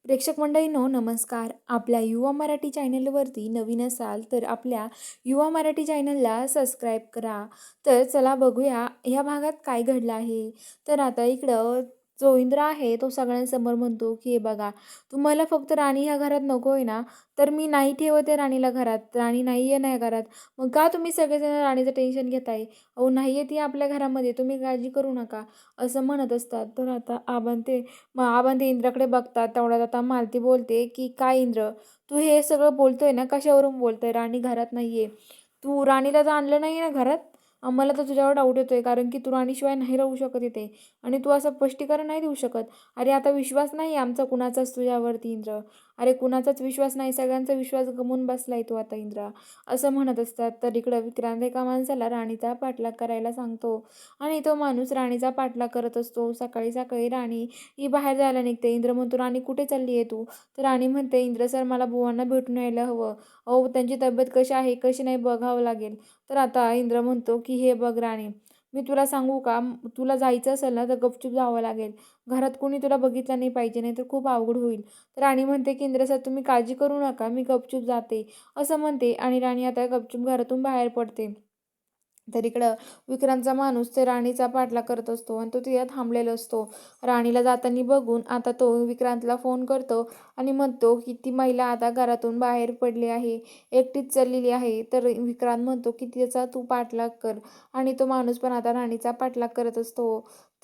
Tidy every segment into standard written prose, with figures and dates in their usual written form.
प्रेक्षक मंडळींनो नमस्कार. आपल्या युवा मराठी चॅनलवरती नवीन असाल तर आपल्या युवा मराठी चॅनलला सबस्क्राईब करा. तर चला बघूया ह्या भागात काय घडलं आहे. तर आता इकडं जो इंद्र आहे तो सगळ्यांसमोर म्हणतो की हे बघा, तुम्हाला फक्त राणी ह्या घरात नको आहे ना, तर मी नाही ठेवते राणीला घरात. राणी नाही आहे ना ह्या घरात. मग का तुम्ही सगळेजण राणीचं टेन्शन घेताय? अहो नाही आहे ती आपल्या घरामध्ये, तुम्ही काळजी करू नका, असं म्हणत असतात. तर आता मग आपण ते इंद्राकडे बघतात. तेवढ्यात आता मालती बोलते, की "काय इंद्र, तू हे सगळं बोलतोय ना, कशावरून बोलतोय? राणी घरात नाहीये. तू राणीला तर आणलं नाही ना घरात? मला तर तुझ्यावर डाऊट येतोय, कारण की तू राणीशिवाय नाही राहू शकत इथे आणि तू असं स्पष्टीकरण नाही देऊ शकत. अरे आता विश्वास नाही आमचा कुणाचाच तुझ्यावरती इंद्र. अरे कुणाचाच विश्वास नाही, सगळ्यांचा विश्वास गमावून बसलाय तू आता इंद्रा." असं म्हणत असतात. तर इकडं विक्रांत एका माणसाला राणीचा पाठलाग करायला सांगतो आणि तो माणूस राणीचा पाठलाग करत असतो. सकाळी सकाळी राणी ही बाहेर जायला निघते. इंद्र म्हणतो, "राणी कुठे चालली आहे तू?" तर राणी म्हणते, "इंद्र सर मला बुवांना भेटून यायला हवं. अहो त्यांची तब्येत कशी आहे कशी नाही बघावं लागेल." तर आता इंद्र म्हणतो, की "हे बघ राणी, मी तुला सांगू का, तुला जायचं असेल ना तर गपचूप जावं लागेल. घरात कोणी तुला बघितलं नाही पाहिजे, नाही तर खूप अवघड होईल." तर राणी म्हणते, की "इंद्र सर तुम्ही काळजी करू नका, मी गपचूप जाते." असं म्हणते आणि राणी आता गपचूप घरातून बाहेर पडते. तर इकडं विक्रांतचा माणूस ते राणीचा पाठलाग करत असतो आणि तो तिथे थांबलेला असतो. राणीला जाताना बघून आता तो विक्रांतला फोन करतो आणि म्हणतो, की ती महिला आता घरातून बाहेर पडली आहे, एकटीच चाललेली आहे. तर विक्रांत म्हणतो, की तिचा तू पाठलाग कर आणि तो माणूस पण आता राणीचा पाठलाग करत असतो.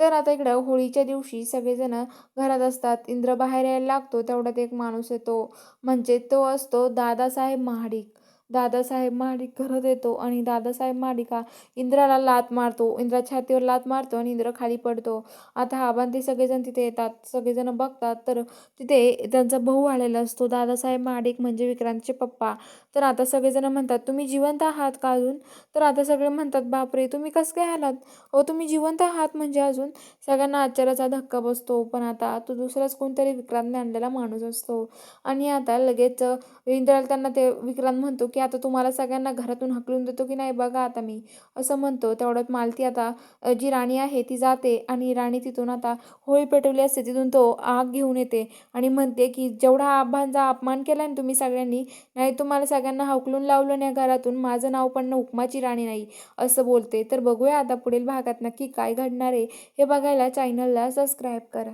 तर आता इकडं होळीच्या दिवशी सगळेजण घरात असतात. इंद्र बाहेर यायला लागतो, तेवढ्यात एक माणूस येतो. म्हणजे तो असतो दादासाहेब महाडिक. दादासाहेब महाडिक घरात येतो आणि दादासाहेब महाडिक हा इंद्राला लाथ मारतो. इंद्राच्या छातीवर लाथ मारतो आणि इंद्र खाली पडतो. आता ते सगळेजण तिथे येतात. सगळेजण बघतात तर तिथे त्यांचा भाऊ आलेला असतो. दादासाहेब महाडिक म्हणजे विक्रांतचे पप्पा. तर आता सगळेजण म्हणतात, "तुम्ही जिवंत आहात का अजून?" तर आता सगळे म्हणतात, "बापरे! तुम्ही कसं काय आलात? अहो तुम्ही जिवंत आहात म्हणजे अजून?" सगळ्यांना आश्चर्याचा धक्का बसतो. पण आता तो दुसराच कोणतरी विक्रांतने आणलेला माणूस असतो आणि आता लगेच इंद्राला त्यांना ते विक्रांत म्हणतो, की "आता तुम्हाला सगळ्यांना घरातून हाकलून देतो की नाही बघा आता मी." असं म्हणतो. तेवढ्यात मालती आता जी राणी आहे ती जाते आणि राणी तिथून आता होळी पेटवली असते तिथून तो आग घेऊन येते आणि म्हणते, की "जेवढा आबांचा अपमान केला ना तुम्ही सगळ्यांनी, नाही तुम्हाला सगळ्यांना हाकलून लावलं ना घरातून, माझं नाव पण ना हुकमाची राणी नाही." असं बोलते. तर बघूया आता पुढील भागात नक्की काय घडणार आहे हे बघायला चॅनलला सबस्क्राईब करा.